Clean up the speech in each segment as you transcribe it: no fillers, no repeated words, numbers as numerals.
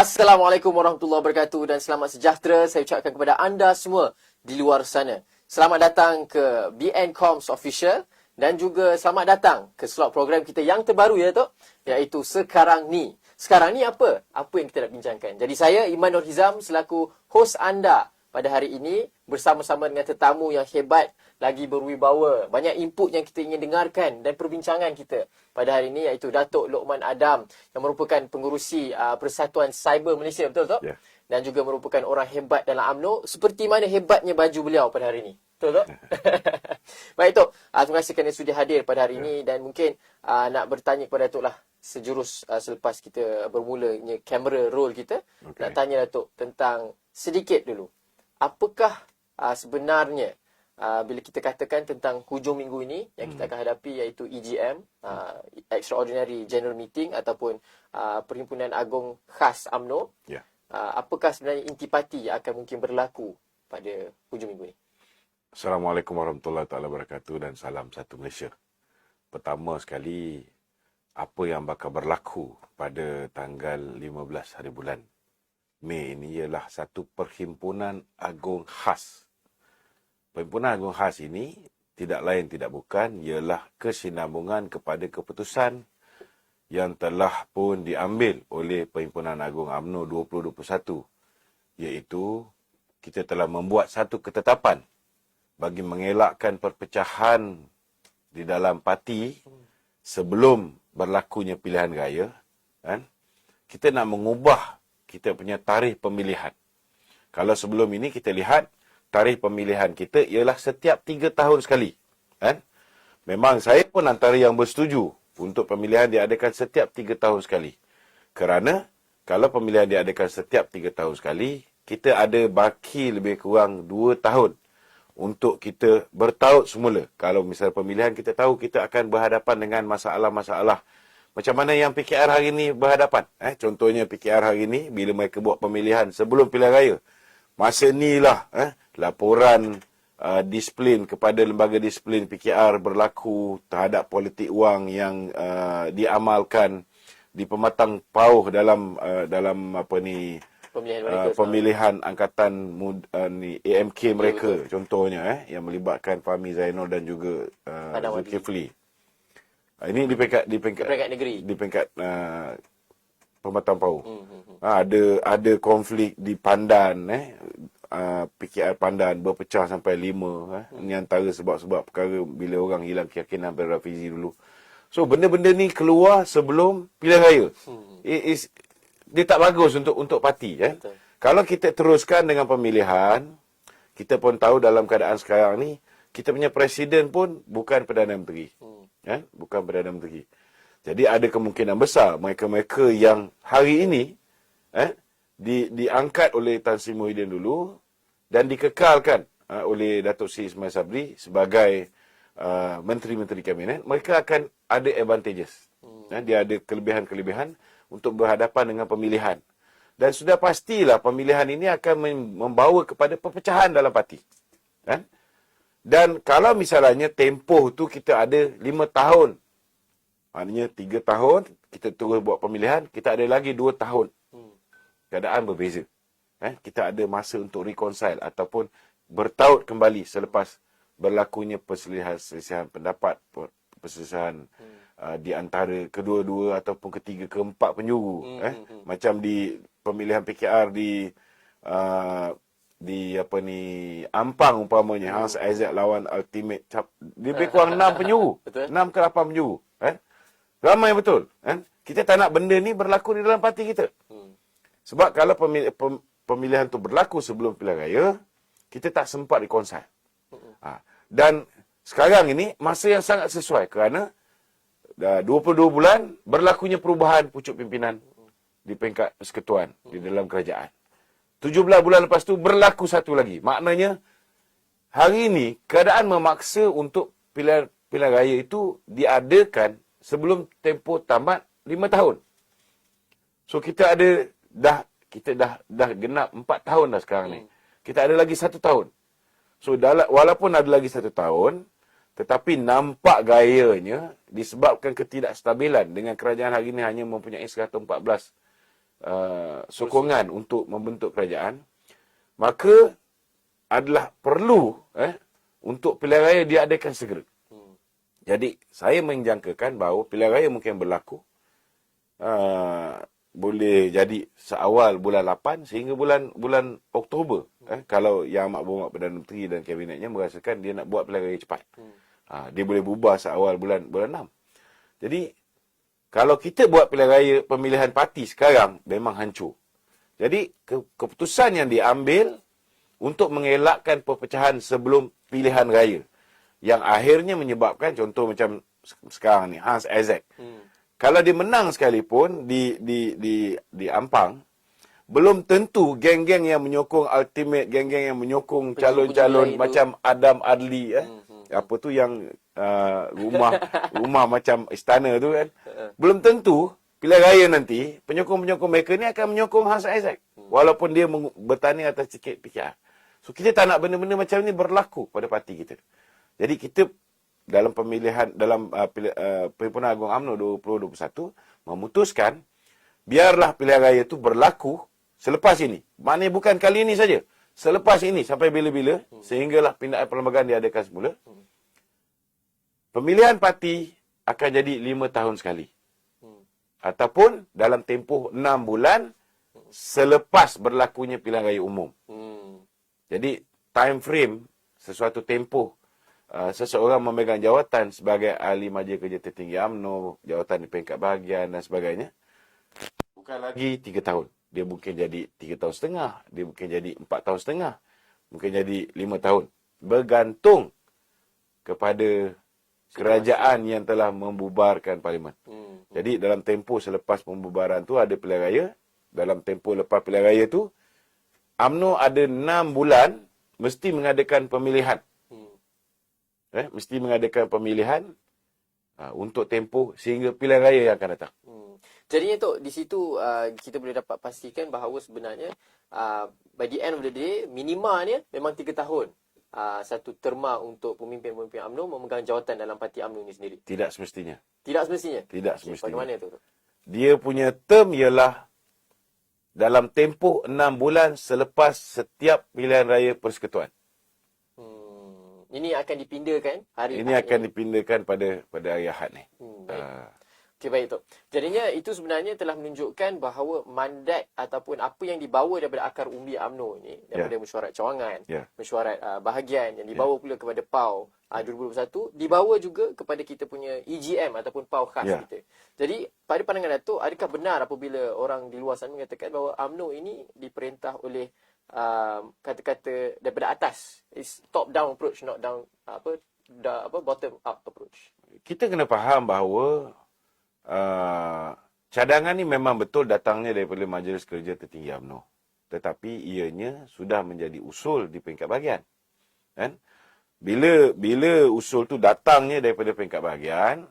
Assalamualaikum warahmatullahi wabarakatuh dan selamat sejahtera saya ucapkan kepada anda semua di luar sana. Selamat datang ke BN Comms Official dan juga selamat datang ke slot program kita yang terbaru ya Tok, iaitu Sekarang Ni. Sekarang ni apa? Apa yang kita nak bincangkan? Jadi saya Iman Nur Hizam selaku hos anda pada hari ini bersama-sama dengan tetamu yang hebat, lagi berwibawa. Banyak input yang kita ingin dengarkan dan perbincangan kita pada hari ini iaitu Datuk Lokman Adam yang merupakan pengerusi Persatuan Cyber Malaysia, betul tak? Yeah. Dan juga merupakan orang hebat dalam UMNO. Seperti mana hebatnya baju beliau pada hari ini. Betul tak? Baik Tok, terima kasih kerana sudi hadir pada hari ini dan mungkin nak bertanya kepada Datuk lah sejurus selepas kita bermulanya kamera roll kita. Okay. Nak tanya Datuk tentang sedikit dulu. Apakah sebenarnya bila kita katakan tentang hujung minggu ini yang kita akan hadapi iaitu EGM, Extraordinary General Meeting ataupun Perhimpunan Agung Khas UMNO. Yeah. Apakah sebenarnya intipati yang akan mungkin berlaku pada hujung minggu ini? Assalamualaikum warahmatullahi wabarakatuh dan salam satu Malaysia. Pertama sekali, apa yang bakal berlaku pada tanggal 15 hari bulan Mei ini ialah satu perhimpunan agung khas. Perhimpunan agung khas ini tidak lain tidak bukan ialah kesinambungan kepada keputusan yang telah pun diambil oleh Perhimpunan Agung UMNO 2021, iaitu kita telah membuat satu ketetapan bagi mengelakkan perpecahan di dalam parti sebelum berlakunya pilihan raya, kan? Kita nak mengubah kita punya tarikh pemilihan. Kalau sebelum ini kita lihat tarikh pemilihan kita ialah setiap 3 tahun sekali, kan? Memang saya pun antara yang bersetuju untuk pemilihan diadakan setiap 3 tahun sekali. Kerana kalau pemilihan diadakan setiap 3 tahun sekali, kita ada baki lebih kurang 2 tahun untuk kita bertaut semula. Kalau misalnya pemilihan kita tahu kita akan berhadapan dengan masalah-masalah macam mana yang PKR hari ini berhadapan. Contohnya PKR hari ini, bila mereka buat pemilihan sebelum pilihan raya. Masa inilah laporan disiplin kepada lembaga disiplin PKR berlaku terhadap politik wang yang diamalkan di pematang pauh dalam pemilihan angkatan AMK mereka. Contohnya yang melibatkan Fahmi Zainal dan juga Zulkifli. Ini di peringkat negeri, di peringkat pematang pauh. Ada konflik di Pandan, PKR Pandan berpecah sampai 5. Ini antara sebab-sebab perkara bila orang hilang keyakinan pada Rafizi dulu. So benda-benda ni keluar sebelum pilihan raya. Dia tak bagus untuk parti. Kalau kita teruskan dengan pemilihan, kita pun tahu dalam keadaan sekarang ni kita punya presiden pun bukan Perdana Menteri. Bukan Perdana Menteri. Jadi ada kemungkinan besar mereka-mereka yang hari ini diangkat oleh Tan Sri Muhyiddin dulu dan dikekalkan oleh Datuk Seri Ismail Sabri sebagai menteri-menteri kabinet, mereka akan ada advantages. Dia ada kelebihan-kelebihan untuk berhadapan dengan pemilihan. Dan sudah pastilah pemilihan ini akan membawa kepada perpecahan dalam parti. Dan kalau misalnya tempoh tu kita ada 5 tahun, maknanya 3 tahun, kita terus buat pemilihan, kita ada lagi 2 tahun. Keadaan berbeza. Kita ada masa untuk reconcile ataupun bertaut kembali selepas berlakunya perselisihan pendapat, perselisihan di antara kedua-dua ataupun ketiga, keempat penjuru. Macam di pemilihan PKR di Ampang umpamanya, Hans Isaac lawan Ultimate Cap, lebih kurang 6 penjuru. 6 ke 8 penjuru. Ramai betul. Kita tak nak benda ni berlaku di dalam parti kita. Sebab kalau pemilihan tu berlaku sebelum pilihan raya, kita tak sempat reconcile. Dan sekarang ini masa yang sangat sesuai kerana 22 bulan berlakunya perubahan pucuk pimpinan di peringkat persekutuan di dalam kerajaan. 17 bulan lepas tu berlaku satu lagi. Maknanya hari ini keadaan memaksa untuk pilihan raya itu diadakan sebelum tempoh tamat 5 tahun. So kita dah genap 4 tahun dah sekarang ni. Kita ada lagi 1 tahun. So walaupun ada lagi 1 tahun, tetapi nampak gayanya disebabkan ketidakstabilan dengan kerajaan hari ini hanya mempunyai 114 sokongan untuk membentuk kerajaan, maka adalah perlu untuk pilihan raya diadakan segera. Jadi saya menjangkakan bahawa pilihan raya mungkin berlaku boleh jadi seawal bulan 8 sehingga bulan Oktober. Kalau Yang Amat Berhormat Perdana Menteri dan kabinetnya merasakan dia nak buat pilihan raya cepat. Dia boleh bubar seawal bulan 6. Jadi kalau kita buat pilihan raya pemilihan parti sekarang memang hancur. Jadi keputusan yang diambil untuk mengelakkan perpecahan sebelum pilihan raya yang akhirnya menyebabkan contoh macam sekarang ni Hans Isaac. Kalau dia menang sekalipun di Ampang, belum tentu geng-geng yang menyokong ultimate, geng-geng yang menyokong calon-calon macam Adam Adli apa tu yang rumah macam istana tu kan. Belum tentu pilihan raya nanti penyokong-penyokong mereka ni akan menyokong Hans Isaac walaupun dia bertanding atas tiket PKR. So kita tak nak benda-benda macam ni berlaku pada parti kita. Jadi kita dalam pemilihan Perhimpunan Agung UMNO 2021 memutuskan biarlah pilihan raya itu berlaku selepas ini. Maknanya bukan kali ini saja. Selepas ini sampai bila-bila sehinggalah pindaan perlembagaan diadakan semula. Pemilihan parti akan jadi 5 tahun sekali. Ataupun dalam tempoh 6 bulan selepas berlakunya pilihan raya umum. Jadi time frame sesuatu tempoh seseorang memegang jawatan sebagai ahli majlis kerja tertinggi UMNO, jawatan di peringkat bahagian dan sebagainya, bukan lagi 3 tahun. Dia mungkin jadi 3 tahun setengah, dia mungkin jadi 4 tahun setengah, mungkin jadi 5 tahun. Bergantung kepada kerajaan yang telah membubarkan parlimen. Jadi dalam tempoh selepas pembubaran tu ada pilihan raya. Dalam tempoh lepas pilihan raya tu, UMNO ada 6 bulan mesti mengadakan pemilihan. Mesti mengadakan pemilihan untuk tempoh sehingga pilihan raya yang akan datang. Jadinya Tok, di situ kita boleh dapat pastikan bahawa sebenarnya by the end of the day, minimanya memang 3 tahun. Satu terma untuk pemimpin-pemimpin UMNO memegang jawatan dalam parti UMNO ini sendiri. Tidak semestinya. Tidak semestinya? Tidak semestinya. Bagaimana tu? Dia punya term ialah dalam tempoh 6 bulan selepas setiap pilihan raya persekutuan. Ini akan dipindakan hari Ini akan dipindakan pada hari Ahad ni. Okey, baik Tok. Jadinya itu sebenarnya telah menunjukkan bahawa mandat ataupun apa yang dibawa daripada akar umbi UMNO ini, daripada mesyuarat cawangan, mesyuarat bahagian yang dibawa pula kepada PAU 2021, dibawa juga kepada kita punya EGM ataupun PAU khas kita. Jadi pada pandangan Datuk, adakah benar apabila orang di luar sana mengatakan bahawa UMNO ini diperintah oleh kata-kata daripada atas? It's top down approach, not down bottom up approach. Kita kena faham bahawa cadangan ni memang betul datangnya daripada Majlis Kerja Tertinggi UMNO. Tetapi ianya sudah menjadi usul di peringkat bahagian. Kan? Bila usul tu datangnya daripada peringkat bahagian,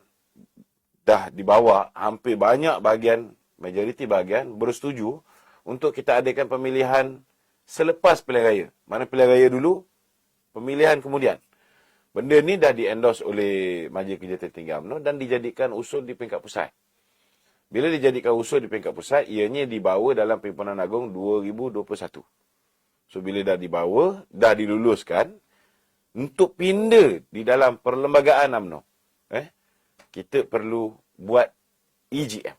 dah dibawa hampir banyak bahagian, majoriti bahagian bersetuju untuk kita adakan pemilihan selepas pilihan raya. Mana pilihan raya dulu, pemilihan kemudian. Benda ni dah di-endorse oleh Majlis Kerja Tertinggi UMNO dan dijadikan usul di peringkat pusat. Bila dijadikan usul di peringkat pusat, ianya dibawa dalam Perhimpunan Agung 2021. So, bila dah dibawa, dah diluluskan, untuk pindah di dalam perlembagaan UMNO, kita perlu buat EGM.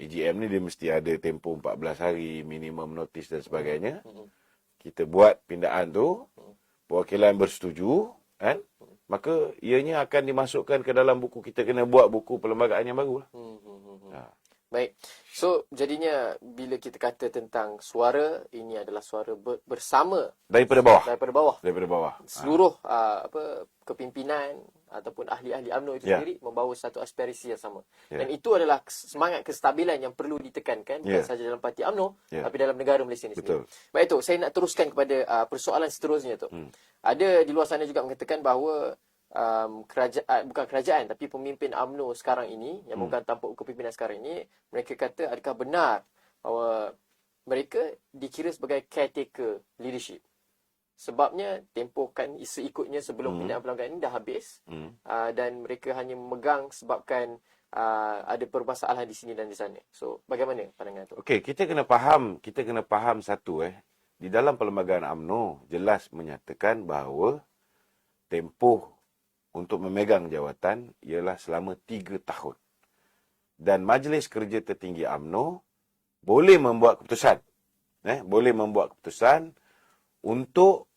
EGM ni dia mesti ada tempoh 14 hari, minimum notice dan sebagainya. Kita buat pindaan tu, perwakilan bersetuju, kan? Maka ianya akan dimasukkan ke dalam buku. Kita kena buat buku perlembagaan yang baru lah. Baik. So, jadinya bila kita kata tentang suara, ini adalah suara bersama. Daripada bawah. Daripada bawah. Seluruh kepimpinan ataupun ahli-ahli UMNO itu sendiri membawa satu aspirasi yang sama. Dan itu adalah semangat kestabilan yang perlu ditekankan, bukan sahaja dalam parti UMNO, tapi dalam negara Malaysia ini sendiri. Baik tu, saya nak teruskan kepada persoalan seterusnya tu. Ada di luar sana juga mengatakan bahawa bukan kerajaan tapi pemimpin UMNO sekarang ini yang memegang tampuk kepimpinan sekarang ini, mereka kata adakah benar bahawa mereka dikira sebagai caretaker leadership. Sebabnya tempoh kan seikutnya sebelum pindaan perlembagaan ini dah habis dan mereka hanya memegang sebabkan ada permasalahan di sini dan di sana. So, bagaimana pandangan tu? Okey, kita kena faham satu di dalam Perlembagaan UMNO jelas menyatakan bahawa tempoh untuk memegang jawatan ialah selama 3 tahun. Dan Majlis Kerja Tertinggi UMNO boleh membuat keputusan. Boleh membuat keputusan untuk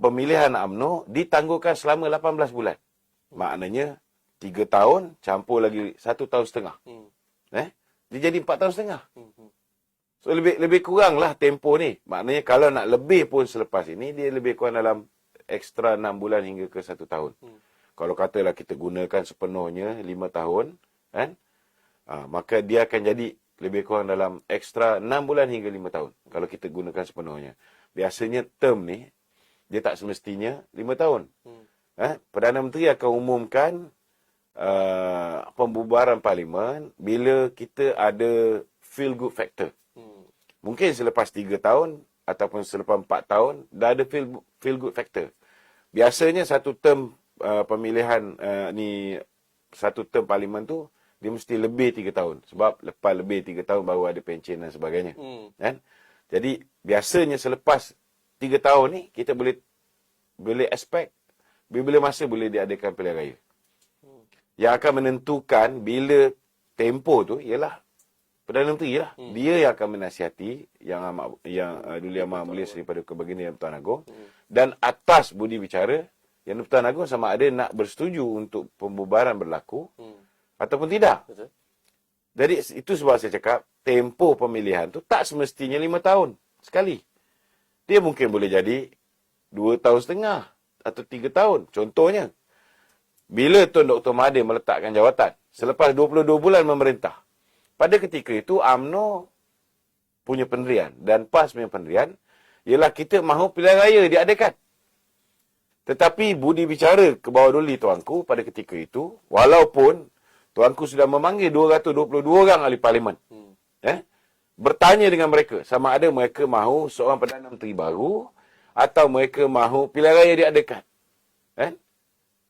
pemilihan UMNO ditangguhkan selama 18 bulan. Maknanya 3 tahun campur lagi 1 tahun setengah. Dia jadi 4 tahun setengah. So lebih kuranglah tempoh ni. Maknanya kalau nak lebih pun selepas ini, dia lebih kurang dalam ekstra 6 bulan hingga ke 1 tahun. Kalau katalah kita gunakan sepenuhnya 5 tahun, maka dia akan jadi lebih kurang dalam ekstra 6 bulan hingga 5 tahun. Kalau kita gunakan sepenuhnya. Biasanya term ni, dia tak semestinya 5 tahun. Perdana Menteri akan umumkan pembubaran parlimen bila kita ada feel good factor. Mungkin selepas 3 tahun ataupun selepas 4 tahun dah ada feel good factor. Biasanya satu term pemilihan satu term parlimen tu dia mesti lebih 3 tahun sebab lepas lebih 3 tahun baru ada pencen dan sebagainya. Kan? Jadi biasanya selepas 3 tahun ni kita boleh expect bila masa boleh diadakan pilihan raya. Yang akan menentukan bila tempoh tu ialah Perdana Menteri lah. Dia yang akan menasihati yang Duli Yang Maha Mulia Seri Paduka Baginda Yang Pertuan Agong dan atas budi bicara Yang Pertuan Agong sama ada nak bersetuju untuk pembubaran berlaku ataupun tidak. Betul. Jadi itu sebab saya cakap tempoh pemilihan tu tak semestinya 5 tahun sekali. Dia mungkin boleh jadi 2 tahun setengah atau 3 tahun. Contohnya, bila Tun Dr. Mahathir meletakkan jawatan selepas 22 bulan memerintah, pada ketika itu UMNO punya pendirian dan PAS punya pendirian ialah kita mahu pilihan raya diadakan. Tetapi budi bicara ke bawah duli tuanku pada ketika itu, walaupun tuanku sudah memanggil 222 orang ahli parlimen, bertanya dengan mereka sama ada mereka mahu seorang Perdana Menteri baru atau mereka mahu pilihan raya diadakan.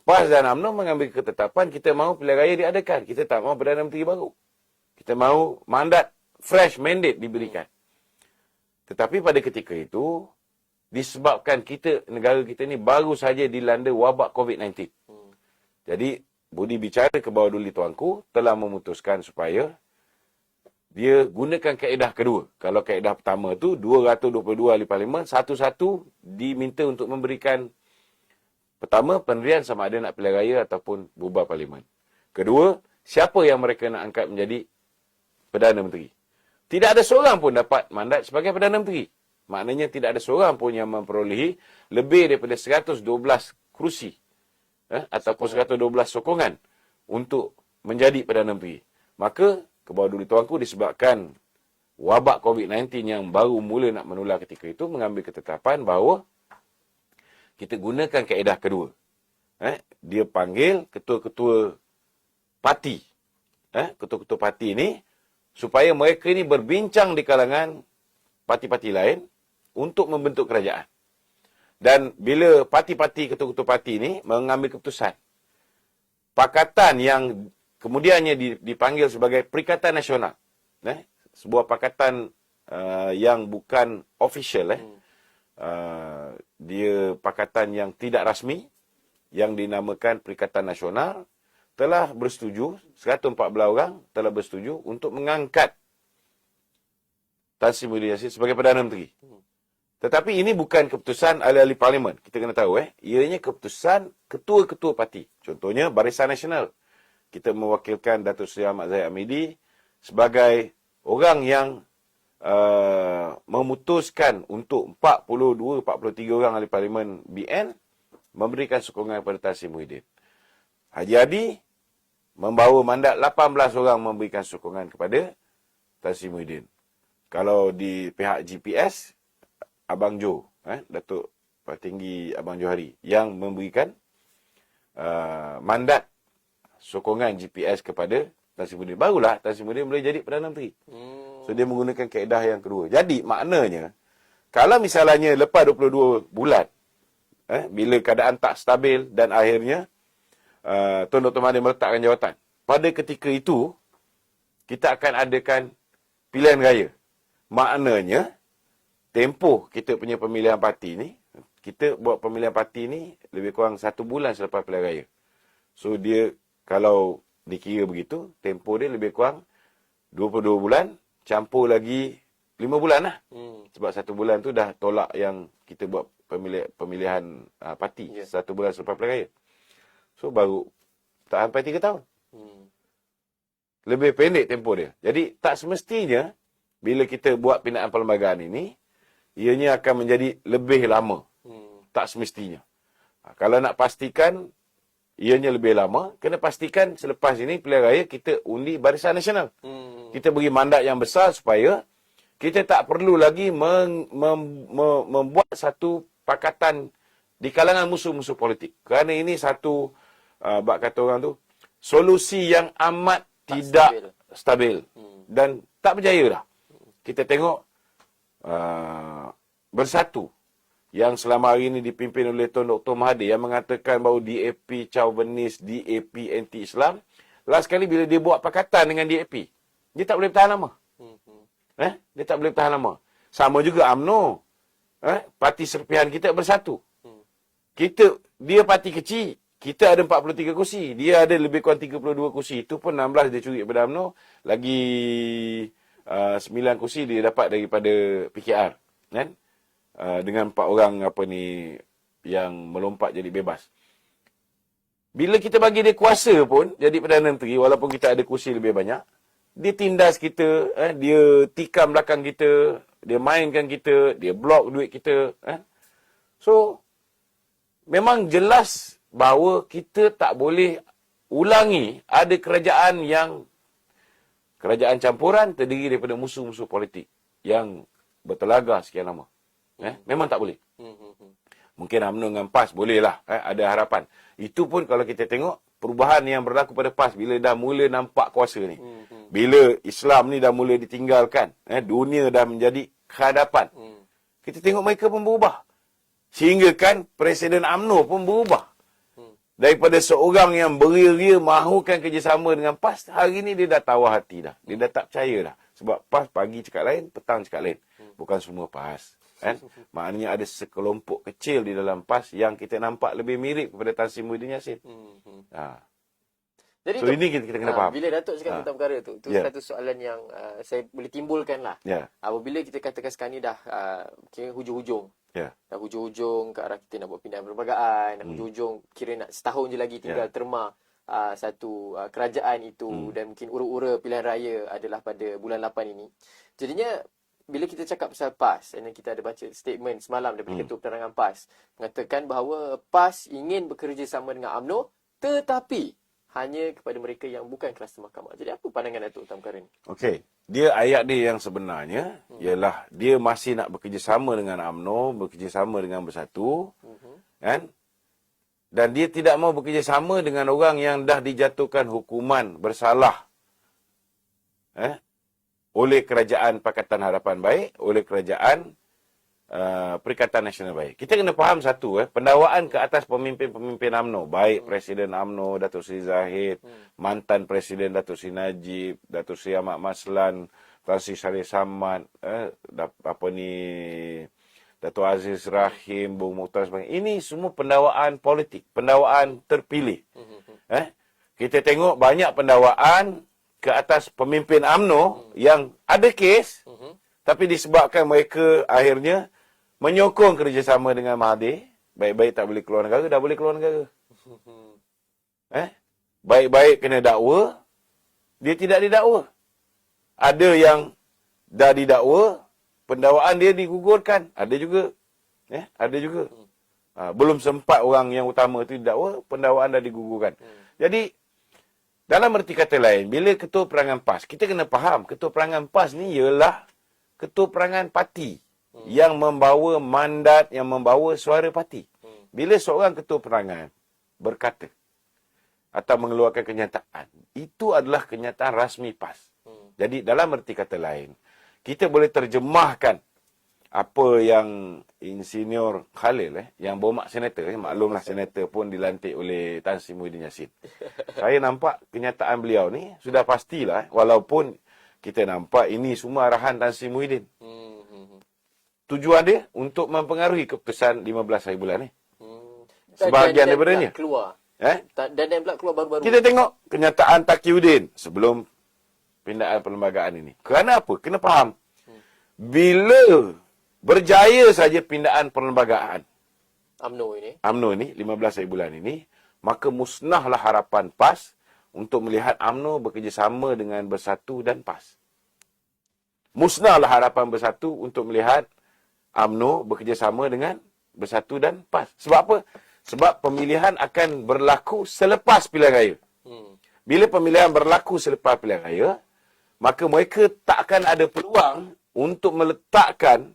PAS dan UMNO mengambil ketetapan kita mahu pilihan raya diadakan. Kita tak mahu Perdana Menteri baru. Kita mahu mandat, fresh mandate diberikan. Tetapi pada ketika itu, disebabkan negara kita ni baru saja dilanda wabak COVID-19. Jadi, budi bicara ke bawah duli tuanku telah memutuskan supaya dia gunakan kaedah kedua. Kalau kaedah pertama tu 222 ahli parlimen, satu-satu diminta untuk memberikan pertama, pendirian sama ada nak pilihan raya ataupun bubar parlimen. Kedua, siapa yang mereka nak angkat menjadi Perdana Menteri. Tidak ada seorang pun dapat mandat sebagai Perdana Menteri. Maknanya tidak ada seorang pun yang memperolehi lebih daripada 112 kerusi ataupun 112 sokongan untuk menjadi Perdana Menteri. Maka, ke bawah duli tuanku disebabkan wabak COVID-19 yang baru mula nak menular ketika itu, mengambil ketetapan bahawa kita gunakan kaedah kedua. Dia panggil ketua-ketua parti. Ketua-ketua parti ini supaya mereka ini berbincang di kalangan parti-parti lain untuk membentuk kerajaan. Dan bila parti-parti, ketua-ketua parti ini mengambil keputusan, pakatan yang kemudiannya dipanggil sebagai Perikatan Nasional, sebuah pakatan yang bukan official, dia pakatan yang tidak rasmi, yang dinamakan Perikatan Nasional, telah bersetuju, 114 orang telah bersetuju untuk mengangkat Tan Sri Muhyiddin Yassin sebagai Perdana Menteri. Tetapi ini bukan keputusan ahli-ahli parlimen. Kita kena tahu, ianya keputusan ketua-ketua parti. Contohnya Barisan Nasional. Kita mewakilkan Datuk Seri Ahmad Zahid Hamidi sebagai orang yang memutuskan untuk 42-43 orang ahli parlimen BN memberikan sokongan kepada Tan Sri Muhyiddin. Haji Hadi membawa mandat 18 orang memberikan sokongan kepada Tan Sri Muhyiddin. Kalau di pihak GPS, Abang Jo, Datuk Tinggi Abang Johari yang memberikan mandat sokongan GPS kepada Tan Sri Muhyiddin. Barulah Tan Sri Muhyiddin boleh jadi Perdana Menteri. So, dia menggunakan kaedah yang kedua. Jadi, maknanya, kalau misalnya lepas 22 bulan, bila keadaan tak stabil dan akhirnya Tun Dr. Mahathir meletakkan jawatan pada ketika itu, kita akan adakan pilihan raya. Maknanya, tempoh kita punya pemilihan parti ni, kita buat pemilihan parti ni lebih kurang 1 bulan selepas pilihan raya. So, dia kalau dikira begitu, tempoh dia lebih kurang 22 bulan, campur lagi 5 bulan lah. Sebab 1 bulan tu dah tolak yang kita buat pemilihan parti. 1 bulan selepas pilihan raya. So, baru tak sampai 3 tahun. Lebih pendek tempoh dia. Jadi, tak semestinya, bila kita buat pindaan perlembagaan ini, ianya akan menjadi lebih lama. Tak semestinya. Kalau nak pastikan ianya lebih lama, kena pastikan selepas ini pilihan raya kita undi Barisan Nasional. Kita beri mandat yang besar supaya kita tak perlu lagi membuat satu pakatan di kalangan musuh-musuh politik. Kerana ini satu, bak kata orang tu, solusi yang amat tidak stabil. Dan tak berjaya dah. Kita tengok Bersatu yang selama hari ini dipimpin oleh Tun Dr. Mahathir yang mengatakan bahawa DAP chauvinis, DAP anti-Islam. Last kali bila dia buat pakatan dengan DAP, dia tak boleh bertahan lama. Dia tak boleh bertahan lama. Sama juga UMNO. Parti serpihan kita Bersatu. Dia parti kecil. Kita ada 43 kursi. Dia ada lebih kurang 32 kursi. Itu pun 16 dia curi daripada UMNO. Lagi 9 kursi dia dapat daripada PKR. Kan? Dengan 4 orang yang melompat jadi bebas. Bila kita bagi dia kuasa pun, jadi Perdana Menteri, walaupun kita ada kursi lebih banyak, dia tindas kita, dia tikam belakang kita, dia mainkan kita, dia blok duit kita. So, memang jelas bahawa kita tak boleh ulangi ada kerajaan campuran terdiri daripada musuh-musuh politik yang bertelaga sekian lama. Memang tak boleh. Mungkin UMNO dengan PAS bolehlah, ada harapan. Itu pun kalau kita tengok perubahan yang berlaku pada PAS bila dah mula nampak kuasa ni. Bila Islam ni dah mula ditinggalkan, dunia dah menjadi kehadapan. Kita tengok mereka pun berubah. Sehingga kan Presiden UMNO pun berubah. Daripada seorang yang beria-ria mahukan kerjasama dengan PAS, hari ni dia dah tawar hati dah. Dia dah tak percaya dah. Sebab PAS pagi cakap lain, petang cakap lain. Bukan semua PAS. Maknanya ada sekelompok kecil di dalam PAS yang kita nampak lebih mirip kepada Tan Sri Muhyiddin Yassin. Jadi so, ini kita kena faham. Bila Datuk cakap tentang perkara tu, satu soalan yang saya boleh timbulkan lah. Apabila kita katakan sekarang ni dah kira hujung-hujung. Dah hujung-hujung ke arah kita nak buat pindaan perlembagaan, dah hujung-hujung kira nak setahun je lagi tinggal terma satu kerajaan itu dan mungkin ura-ura pilihan raya adalah pada bulan 8 ini. Jadinya bila kita cakap pasal PAS, dan kita ada baca statement semalam daripada Ketua Penerangan PAS mengatakan bahawa PAS ingin bekerjasama dengan UMNO tetapi hanya kepada mereka yang bukan kluster mahkamah. Jadi apa pandangan Datuk tentang perkara ini? Okey. Dia ayat dia yang sebenarnya ialah dia masih nak bekerjasama dengan UMNO, bekerjasama dengan Bersatu, kan? Dan dia tidak mau bekerjasama dengan orang yang dah dijatuhkan hukuman bersalah oleh Kerajaan Pakatan Harapan Baik, oleh Kerajaan Perikatan Nasional Baik. Kita kena faham satu, pendakwaan ke atas pemimpin-pemimpin UMNO, baik Presiden UMNO Datuk Seri Zahid, mantan Presiden Datuk Seri Najib, Datuk Seri Ahmad Maslan, Tan Sri Syarif Samad, Datuk Aziz Rahim, Bung Mukhtar sebagainya. Ini semua pendakwaan politik, pendakwaan terpilih. Kita tengok banyak pendakwaan ke atas pemimpin UMNO yang ada kes, tapi disebabkan mereka akhirnya menyokong kerjasama dengan Mahathir, baik-baik tak boleh keluar negara, dah boleh keluar negara. Baik-baik kena dakwa, dia tidak didakwa. Ada yang dah didakwa, pendakwaan dia digugurkan. Ada juga. Ada juga. Belum sempat orang yang utama itu didakwa, pendakwaan dah digugurkan. Jadi, dalam erti kata lain, bila Ketua Perangan PAS, kita kena faham, Ketua Perangan PAS ni ialah Ketua Perangan Parti yang membawa mandat, yang membawa suara parti. Bila seorang Ketua Perangan berkata atau mengeluarkan kenyataan, itu adalah kenyataan rasmi PAS. Jadi dalam erti kata lain, kita boleh terjemahkan apa yang Insinyur Khalil yang bermak senator, maklumlah senator pun dilantik oleh Tan Sri Muhyiddin Yassin. Saya nampak kenyataan beliau ni sudah pastilah, walaupun kita nampak ini semua arahan Tan Sri Muhyiddin. Tujuan dia untuk mempengaruhi keputusan 15 hari bulan ni. Sebahagian daripadanya. Keluar. Dan pula keluar baru-baru. Kita tengok kenyataan Taqiyuddin sebelum pindaan perlembagaan ini. Kerana apa? Kena faham. Bila berjaya saja pindaan perlembagaan UMNO ini 15 hari bulan ini, maka musnahlah harapan PAS untuk melihat UMNO bekerjasama dengan Bersatu dan PAS. Musnahlah harapan Bersatu untuk melihat UMNO bekerjasama dengan Bersatu dan PAS. Sebab apa? Sebab pemilihan akan berlaku selepas pilihan raya. Bila pemilihan berlaku selepas pilihan raya, maka mereka tak akan ada peluang untuk meletakkan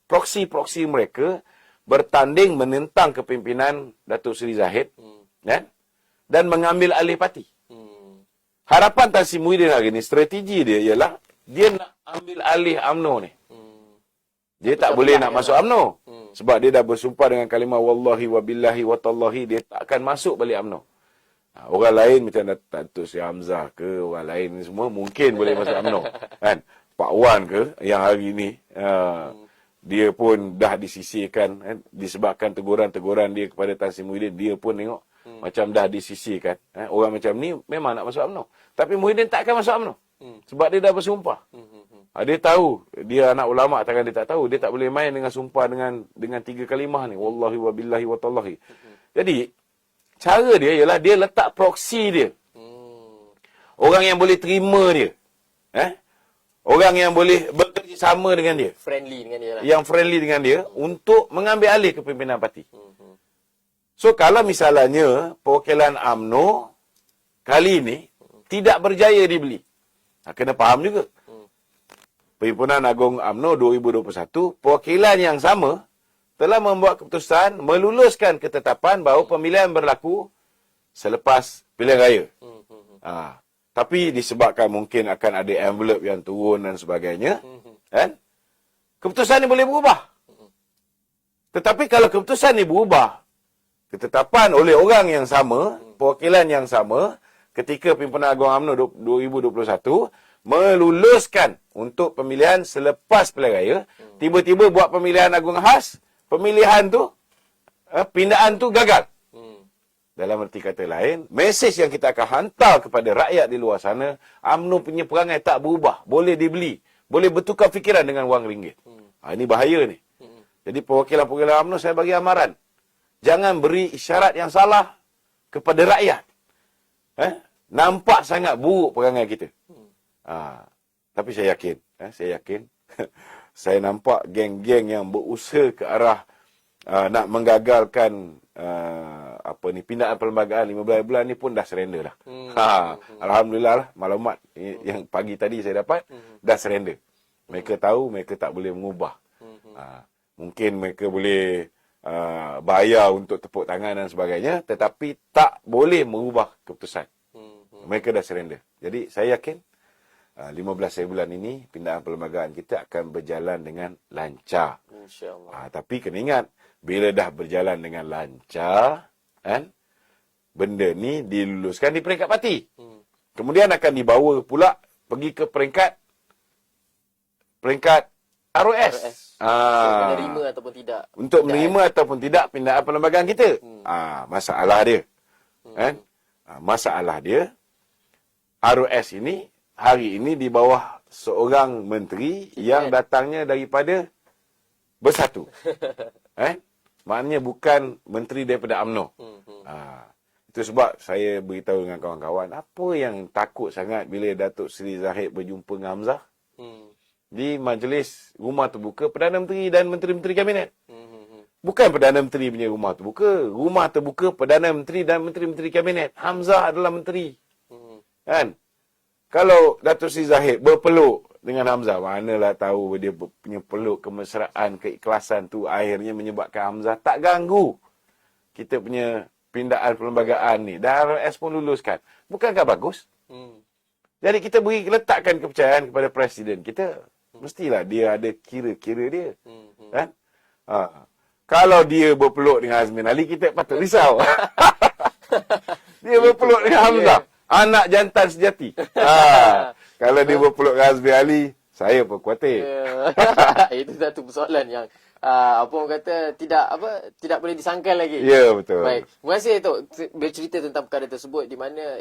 proksi-proksi mereka bertanding menentang kepimpinan Datuk Seri Zahid dan mengambil alih parti. Harapan Tan Sri Muhyiddin hari ni, strategi dia ialah dia nak ambil alih UMNO ni. Dia tak boleh nak masuk UMNO. Sebab dia dah bersumpah dengan kalimah wallahi wa billahi wa tallahi, dia tak akan masuk balik UMNO. Orang lain macam Datuk Seri Hamzah ke, orang lain ni semua mungkin boleh masuk UMNO. Kan? Pak Wan ke, yang hari ni dia pun dah disisihkan disebabkan teguran-teguran dia kepada Tan Sri Muhyiddin, dia pun tengok macam dah disisihkan. Orang macam ni memang nak masuk UMNO. Tapi Muhyiddin tak akan masuk UMNO. Sebab dia dah bersumpah. Dia tahu, dia anak ulama, takkan dia tak tahu. Dia tak boleh main dengan sumpah dengan 3 kalimah ni. Wallahi wa billahi wa tallahi. Jadi, cara dia ialah dia letak proksi dia. Orang yang boleh terima dia. Orang yang boleh bekerjasama dengan dia. Friendly dengan dia lah. Yang friendly dengan dia untuk mengambil alih kepimpinan parti. So, kalau misalnya perwakilan UMNO kali ini tidak berjaya dibeli. Kena faham juga. Perhimpunan Agung UMNO 2021, perwakilan yang sama telah membuat keputusan meluluskan ketetapan bahawa pemilihan berlaku selepas pilihan raya. Tapi disebabkan mungkin akan ada envelope yang turun dan sebagainya, kan? Keputusan ini boleh berubah. Tetapi kalau keputusan ini berubah, ketetapan oleh orang yang sama, perwakilan yang sama, ketika Perhimpunan Agung UMNO 2021 meluluskan untuk pemilihan selepas pilihan raya, tiba-tiba buat pemilihan agung khas, pemilihan tu, pindaan tu gagal. Dalam erti kata lain, mesej yang kita akan hantar kepada rakyat di luar sana, UMNO punya perangai tak berubah, boleh dibeli, boleh bertukar fikiran dengan wang ringgit. Ini bahaya ni. Jadi perwakilan-perwakilan UMNO, saya bagi amaran, jangan beri isyarat yang salah kepada rakyat. Nampak sangat buruk perangai kita. Tapi saya yakin, saya nampak geng-geng yang berusaha ke arah nak menggagalkan pindaan perlembagaan 15 bulan ni pun dah surrender lah. Alhamdulillah lah, maklumat yang pagi tadi saya dapat dah surrender. Mereka tahu mereka tak boleh mengubah. Mungkin mereka boleh bayar untuk tepuk tangan dan sebagainya, tetapi tak boleh mengubah keputusan. Mereka dah surrender. Jadi saya yakin 15 hari bulan ini pindaan perlembagaan kita akan berjalan dengan lancar. InsyaAllah. Tapi kena ingat, bila dah berjalan dengan lancar, benda ni diluluskan di peringkat parti. Kemudian akan dibawa pula pergi ke peringkat ROS. Menerima ataupun tidak. Untuk menerima ataupun tidak pindaan perlembagaan kita. Masalah dia. Masalah dia, ROS ini hari ini di bawah seorang menteri yang datangnya daripada Bersatu. Maknanya bukan menteri daripada UMNO. Itu sebab saya beritahu dengan kawan-kawan, apa yang takut sangat bila Datuk Seri Zahid berjumpa dengan Hamzah di majlis rumah terbuka Perdana Menteri dan Menteri-Menteri Kabinet. Bukan Perdana Menteri punya rumah terbuka. Rumah terbuka Perdana Menteri dan Menteri-Menteri Kabinet. Hamzah adalah menteri. Kan? Kalau Datuk Seri Zahid berpeluk dengan Hamzah, manalah tahu dia punya peluk kemesraan, keikhlasan tu akhirnya menyebabkan Hamzah tak ganggu kita punya pindaan perlembagaan ni. Dan RS pun luluskan. Bukankah bagus? Jadi kita letakkan kepercayaan kepada Presiden kita. Mestilah dia ada kira-kira dia. Kan? Kalau dia berpeluk dengan Azmin Ali, kita patut risau. Dia berpeluk dengan Hamzah, anak jantan sejati. Kalau dia berpeluk dengan Azmin Ali, saya pun khawatir. Itu satu persoalan yang apa orang kata tidak boleh disangkal lagi. Ya, betul. Baik. Terima kasih Tok bercerita tentang perkara tersebut di mana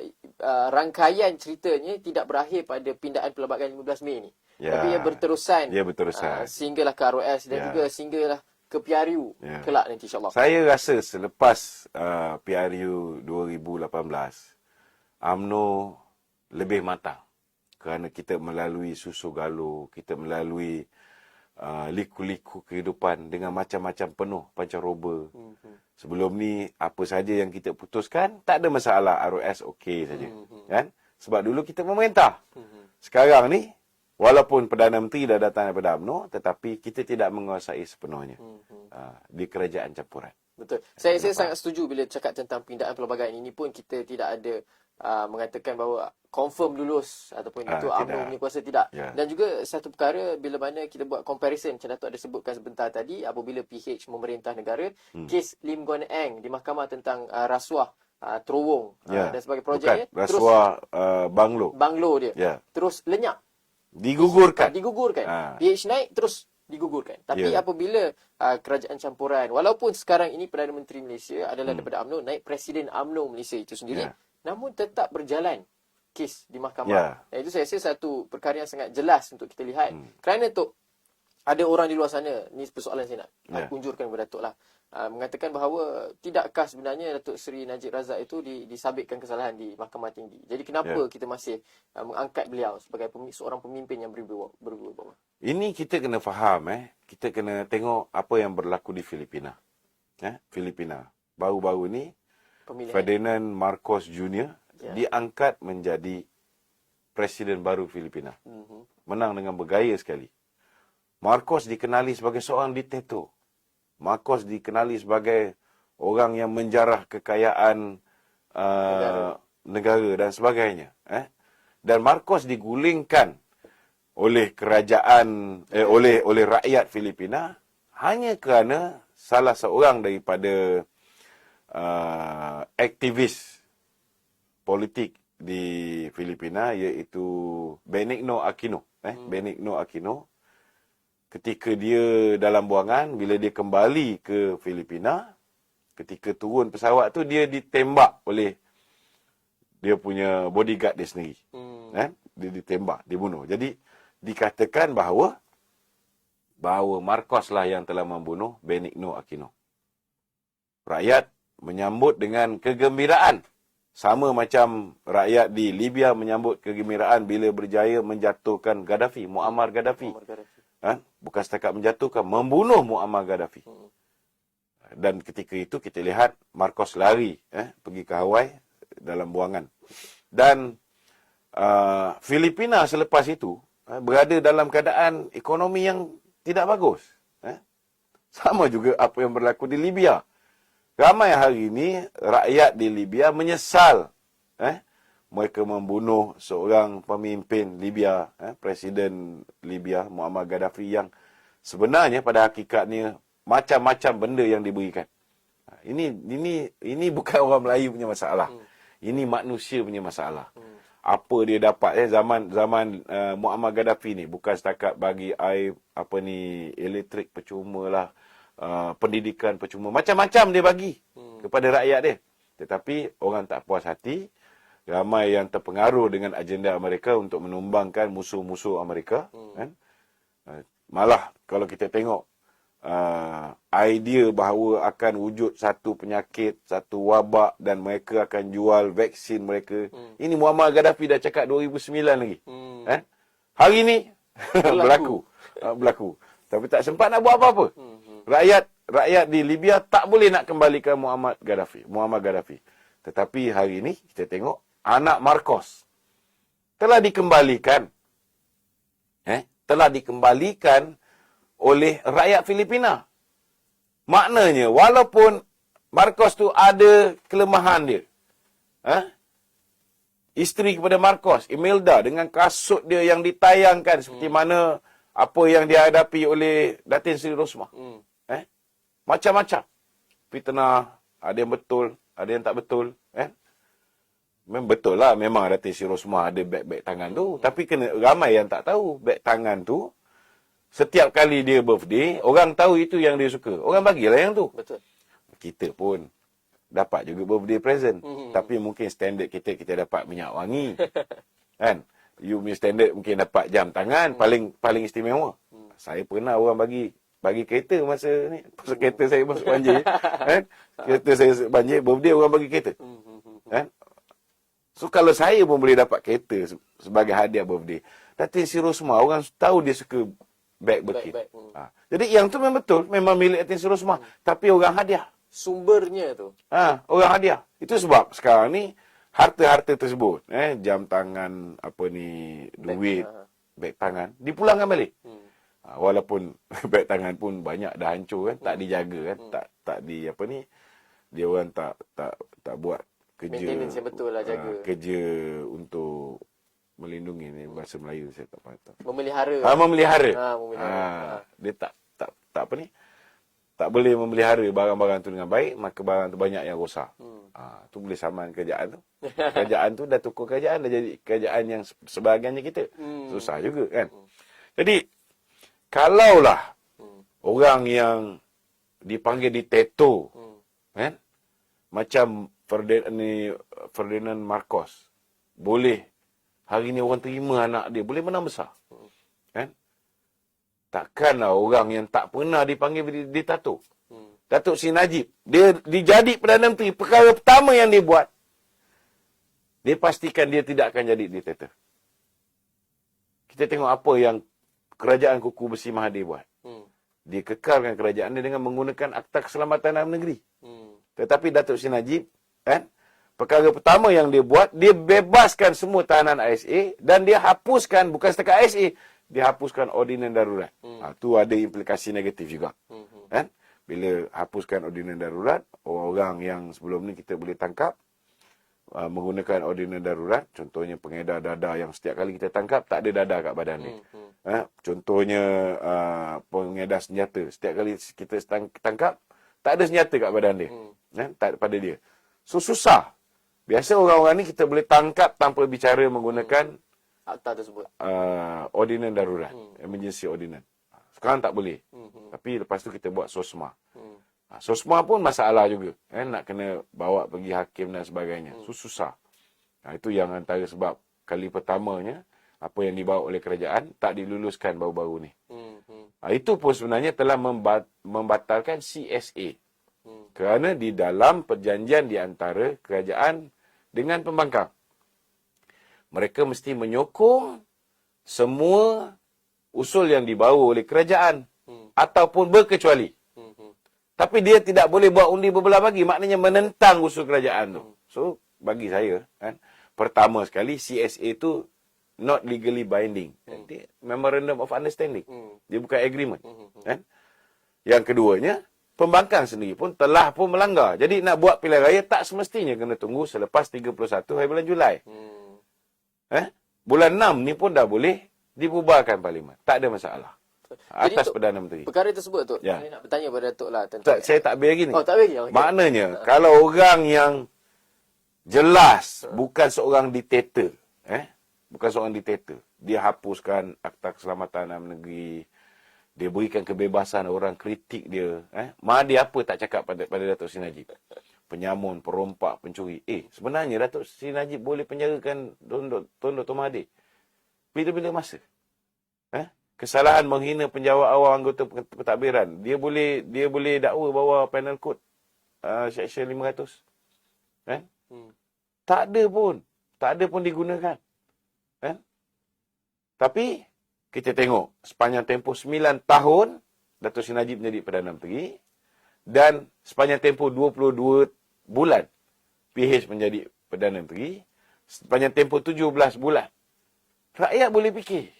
rangkaian ceritanya tidak berakhir pada pindaan pelbagai 15 Mei ni. Ya. Tapi ia berterusan. Ya, berterusan. Sehinggalah ke ROS dan juga sehinggalah ke PRU kelak nanti insya-Allah. Saya rasa selepas PRU 2018, UMNO lebih matang. Kerana kita melalui susu galuh, kita melalui liku-liku kehidupan dengan macam-macam penuh pancaroba. Sebelum ni, apa saja yang kita putuskan, tak ada masalah. ROS okey saja. Kan? Sebab dulu kita memerintah. Sekarang ni, walaupun Perdana Menteri dah datang daripada UMNO, tetapi kita tidak menguasai sepenuhnya di kerajaan campuran. Betul. Saya sangat setuju bila cakap tentang pindaan pelbagai ini pun kita tidak ada mengatakan bahawa confirm lulus ataupun itu UMNO punya kuasa, tidak. Dan juga satu perkara bila mana kita buat comparison, macam Datuk ada sebutkan sebentar tadi, apabila PH memerintah negara, kes Lim Guan Eng di mahkamah tentang rasuah terowong dan sebagai projeknya, rasuah banglo dia. Terus lenyap. Digugurkan. PH naik terus digugurkan. Tapi apabila kerajaan campuran, walaupun sekarang ini Perdana Menteri Malaysia adalah daripada UMNO, naik Presiden UMNO Malaysia itu sendiri, namun tetap berjalan kes di mahkamah. Itu saya rasa satu perkara yang sangat jelas untuk kita lihat. Kerana Tok, ada orang di luar sana, ni persoalan saya nak kunjurkan kepada Datuk lah, mengatakan bahawa tidakkah sebenarnya Datuk Seri Najib Razak itu disabitkan kesalahan di Mahkamah Tinggi. Jadi kenapa kita masih mengangkat beliau sebagai seorang pemimpin yang berwibawa? Ini kita kena faham, kita kena tengok apa yang berlaku di Filipina. Filipina. Baru-baru ni, Ferdinand Marcos Jr. diangkat menjadi Presiden baru Filipina. Menang dengan bergaya sekali. Marcos dikenali sebagai seorang diktator. Marcos dikenali sebagai orang yang menjarah kekayaan negara dan sebagainya. Dan Marcos digulingkan oleh kerajaan, oleh rakyat Filipina hanya kerana salah seorang daripada aktivis politik di Filipina, iaitu Benigno Aquino. Benigno Aquino, ketika dia dalam buangan, bila dia kembali ke Filipina, ketika turun pesawat tu, dia ditembak oleh dia punya bodyguard dia sendiri. Dia ditembak, dibunuh. Jadi, dikatakan bahawa Marcos lah yang telah membunuh Benigno Aquino. Rakyat menyambut dengan kegembiraan. Sama macam rakyat di Libya menyambut kegembiraan bila berjaya menjatuhkan Gaddafi, Muammar Gaddafi. Bukan setakat menjatuhkan, membunuh Muammar Gaddafi. Dan ketika itu kita lihat Marcos lari pergi ke Hawaii dalam buangan. Dan Filipina selepas itu berada dalam keadaan ekonomi yang tidak bagus. Sama juga apa yang berlaku di Libya. Ramai hari ini rakyat di Libya menyesal mereka membunuh seorang pemimpin Libya, Presiden Libya Muammar Gaddafi, yang sebenarnya pada hakikatnya macam-macam benda yang diberikan. Ini bukan orang Melayu punya masalah. Ini manusia punya masalah. Apa dia dapat zaman Muammar Gaddafi ni, bukan setakat bagi air elektrik percuma lah, pendidikan percuma, macam-macam dia bagi kepada rakyat dia. Tetapi orang tak puas hati, ramai yang terpengaruh dengan agenda Amerika untuk menumbangkan musuh-musuh Amerika. Malah kalau kita tengok idea bahawa akan wujud satu penyakit, satu wabak dan mereka akan jual vaksin mereka. Ini Muammar Gaddafi dah cakap 2009 lagi. Hari ni berlaku. Tapi tak sempat nak buat apa-apa. Rakyat di Libya tak boleh nak kembalikan Muammar Gaddafi. Tetapi hari ini kita tengok anak Marcos telah dikembalikan. Telah dikembalikan oleh rakyat Filipina. Maknanya walaupun Marcos tu ada kelemahan dia. Isteri kepada Marcos, Imelda, dengan kasut dia yang ditayangkan seperti mana apa yang dihadapi oleh Datin Seri Rosmah. Macam-macam. Fitnah, ada yang betul, ada yang tak betul. Memang betul lah, memang Datin Seri Rosmah ada beg tangan tu. Tapi kena ramai yang tak tahu. Beg tangan tu, setiap kali dia birthday, orang tahu itu yang dia suka. Orang bagilah yang tu. Betul. Kita pun dapat juga birthday present. Tapi mungkin standard kita dapat minyak wangi. Kan? You punya standard mungkin dapat jam tangan paling istimewa. Saya pernah orang bagi kereta masa ni. Masa kereta saya masuk banjir. Kan? Kereta saya banjir, birthday orang bagi kereta. Kan? So kalau saya pun boleh dapat kereta sebagai hadiah birthday. Datin Seri Rosmah, orang tahu dia suka beg Birkin. Jadi yang tu memang betul, memang milik Datin Seri Rosmah. Tapi orang hadiah. Sumbernya tu. Orang hadiah. Itu sebab sekarang ni harta-harta tersebut, jam tangan, duit, beg tangan, dipulangkan balik. Walaupun beg tangan pun banyak dah hancur kan, tak dijaga kan, tak dia orang tak buat kerja. Maintenance yang betul lah, jaga. Kerja untuk melindungi ni bahasa Melayu saya tak faham. Memelihara. Memelihara. Memelihara. Dia tak boleh memelihara barang-barang tu dengan baik, maka barang tu banyak yang rosak. Tu boleh saman kerajaan tu. Kerajaan tu dah tukar kerajaan, dah jadi kerajaan yang sebahagiannya kita. Susah juga kan. Jadi, kalaulah orang yang dipanggil diktator, kan? Macam Ferdinand Marcos, boleh hari ni orang terima anak dia, boleh menang besar. Kan? Takkanlah orang yang tak pernah dipanggil diktator. Datuk Seri Najib, dia dijadi Perdana Menteri, perkara pertama yang dia buat, dia pastikan dia tidak akan jadi diktator. Kita tengok apa yang kerajaan Kuku Besi Mahathir buat. Dia kekalkan kerajaan dia dengan menggunakan Akta Keselamatan Dalam Negeri. Tetapi Datuk Seri Najib, kan, perkara pertama yang dia buat, dia bebaskan semua tahanan ISA dan dia hapuskan, bukan setakat ISA, dia hapuskan ordinan darurat. Tu ada implikasi negatif juga. Kan? Bila hapuskan ordinan darurat, orang yang sebelum ni kita boleh tangkap menggunakan ordinan darurat, contohnya pengedar dadah yang setiap kali kita tangkap, tak ada dadah kat badan dia. Contohnya pengedar senjata, setiap kali kita tangkap, tak ada senjata kat badan dia. Tak pada dia. So, susah. Biasa orang-orang ni kita boleh tangkap tanpa bicara menggunakan akta tersebut. Ordinan darurat, emergency ordinance. Sekarang tak boleh. Tapi lepas tu kita buat SOSMA. SOSMA pun masalah juga. Nak kena bawa pergi hakim dan sebagainya. Susah. Itu yang antara sebab kali pertamanya, apa yang dibawa oleh kerajaan tak diluluskan baru-baru ni. Itu pun sebenarnya telah membatalkan CSA. Kerana di dalam perjanjian di antara kerajaan dengan pembangkang, mereka mesti menyokong semua usul yang dibawa oleh kerajaan ataupun berkecuali. Tapi dia tidak boleh buat undi berbelah bagi, maknanya menentang usul kerajaan tu. So, bagi saya, kan, pertama sekali CSA tu not legally binding. Dia Memorandum of Understanding. Dia bukan agreement. Kan? Yang keduanya, pembangkang sendiri pun telah pun melanggar. Jadi nak buat pilihan raya tak semestinya kena tunggu selepas 31 hari bulan Julai. Bulan 6 ni pun dah boleh dibubarkan parlimen. Tak ada masalah. Atas Jadi, Perdana Menteri. Perkara tersebut tu, Ya. saya nak bertanya pada Datuk lah tentang... Saya tak habis lagi ni. Oh, tak habis lagi? Okay. Maknanya, kalau orang yang jelas bukan seorang diktator, bukan seorang diktator, dia hapuskan Akta Keselamatan Dalam Negeri, dia berikan kebebasan orang kritik dia. Mahathir apa tak cakap pada Datuk Seri Najib? Penyamun, perompak, pencuri. Sebenarnya Datuk Seri Najib boleh penjarakan Tun Dr. Mahathir. Bila-bila masa. Kesalahan menghina penjawat awal anggota pentadbiran. Dia boleh dakwa bawa penal code section 500. Tak ada pun digunakan. Tapi kita tengok sepanjang tempoh 9 tahun Datuk Seri Najib menjadi Perdana Menteri dan sepanjang tempoh 22 bulan PH menjadi Perdana Menteri, sepanjang tempoh 17 bulan. Rakyat boleh fikir.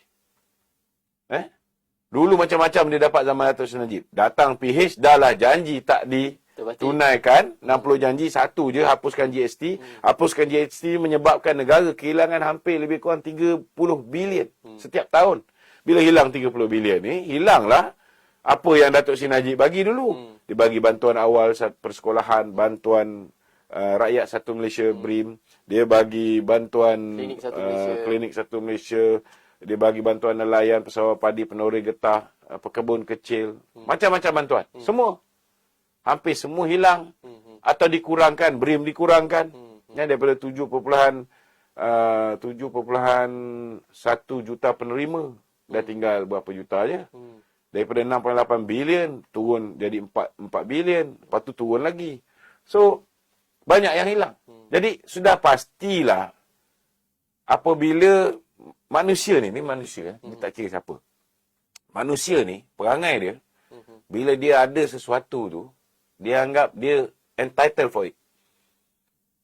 Dulu macam-macam dia dapat zaman Datuk Seri Najib. Datang PH, dah lah janji tak ditunaikan. 60 janji, satu je, hapuskan GST. Hapuskan GST menyebabkan negara kehilangan hampir lebih kurang 30 bilion setiap tahun. Bila hilang 30 bilion ni, hilanglah apa yang Datuk Seri Najib bagi dulu. Dia bagi bantuan awal persekolahan, bantuan rakyat satu Malaysia BRIM, dia bagi bantuan klinik satu Malaysia, dia bagi bantuan nelayan, pesawat padi, penori getah, pekebun kecil, macam-macam bantuan. Semua. Hampir semua hilang atau dikurangkan, BRIM dikurangkan. Daripada 7.1 juta penerima, dah tinggal berapa juta je. Daripada 6.8 bilion turun jadi 4 bilion, lepas tu turun lagi. So banyak yang hilang. Jadi sudah pastilah apabila manusia ni manusia, dia tak kira siapa. Manusia ni, perangai dia, bila dia ada sesuatu tu, dia anggap dia entitled for it.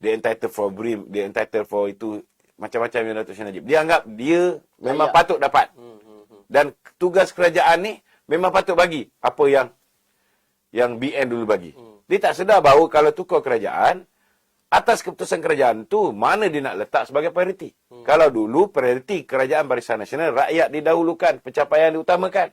Dia entitled for BRIM, dia entitled for itu, macam-macam yang Datuk Seri Najib. Dia anggap dia memang patut dapat. Dan tugas kerajaan ni memang patut bagi apa yang BN dulu bagi. Dia tak sedar bahawa kalau tukar kerajaan, atas keputusan kerajaan tu, mana dia nak letak sebagai prioriti. Kalau dulu prioriti kerajaan Barisan Nasional, rakyat didahulukan, pencapaian diutamakan.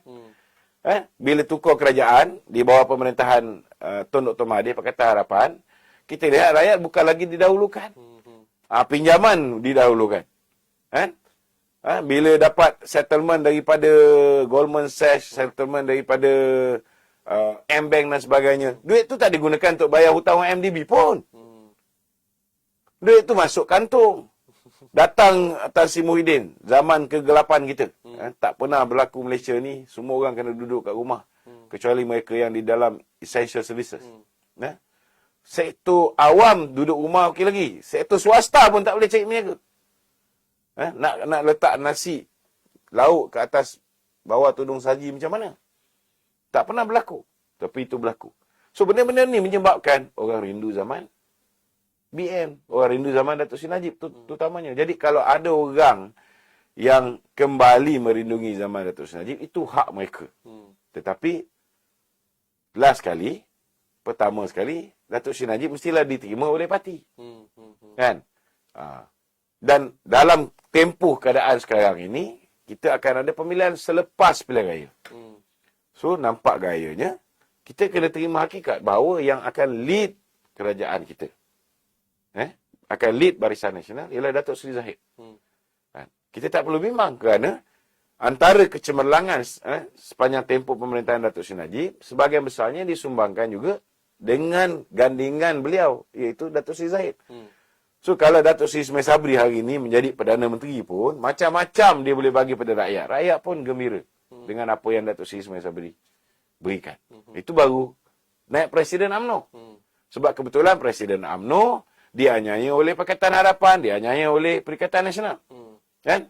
Bila tukar kerajaan di bawah pemerintahan Tun Dr. Mahathir Pakatan Harapan, kita lihat rakyat bukan lagi didahulukan. Pinjaman didahulukan. Bila dapat settlement daripada Goldman Sachs, settlement daripada M-Bank dan sebagainya, duit tu tak digunakan untuk bayar hutang MDB pun. Duit tu masuk kantung. Datang Tan Sri Muhyiddin, zaman kegelapan kita. Tak pernah berlaku Malaysia ni, semua orang kena duduk kat rumah. Kecuali mereka yang di dalam essential services. Sektor awam duduk rumah okey lagi. Sektor swasta pun tak boleh cari meniaga. Nak letak nasi lauk ke atas bawah tudung saji macam mana? Tak pernah berlaku. Tapi itu berlaku. So benda-benda ni menyebabkan orang rindu zaman BN. Orang rindu zaman Datuk Seri Najib terutamanya. Jadi kalau ada orang yang kembali merindungi zaman Datuk Seri Najib, itu hak mereka. Tetapi last sekali, pertama sekali, Datuk Seri Najib mestilah diterima oleh parti. Kan? Dan dalam tempoh keadaan sekarang ini, kita akan ada pemilihan selepas pilihan raya. So, nampak gayanya, kita kena terima hakikat bahawa yang akan lead kerajaan kita, akan lead Barisan Nasional, ialah Datuk Seri Zahid. Kita tak perlu bimbang kerana antara kecemerlangan sepanjang tempoh pemerintahan Datuk Seri Najib, sebahagian besarnya disumbangkan juga dengan gandingan beliau, iaitu Datuk Seri Zahid. So, kalau Datuk Seri Ismail Sabri hari ini menjadi Perdana Menteri pun, macam-macam dia boleh bagi pada rakyat. Rakyat pun gembira dengan apa yang Datuk Seri Ismail Sabri berikan. Itu baru naik Presiden UMNO. Sebab kebetulan Presiden UMNO dianyai oleh Pakatan Harapan, dianyai oleh Perikatan Nasional. Kan?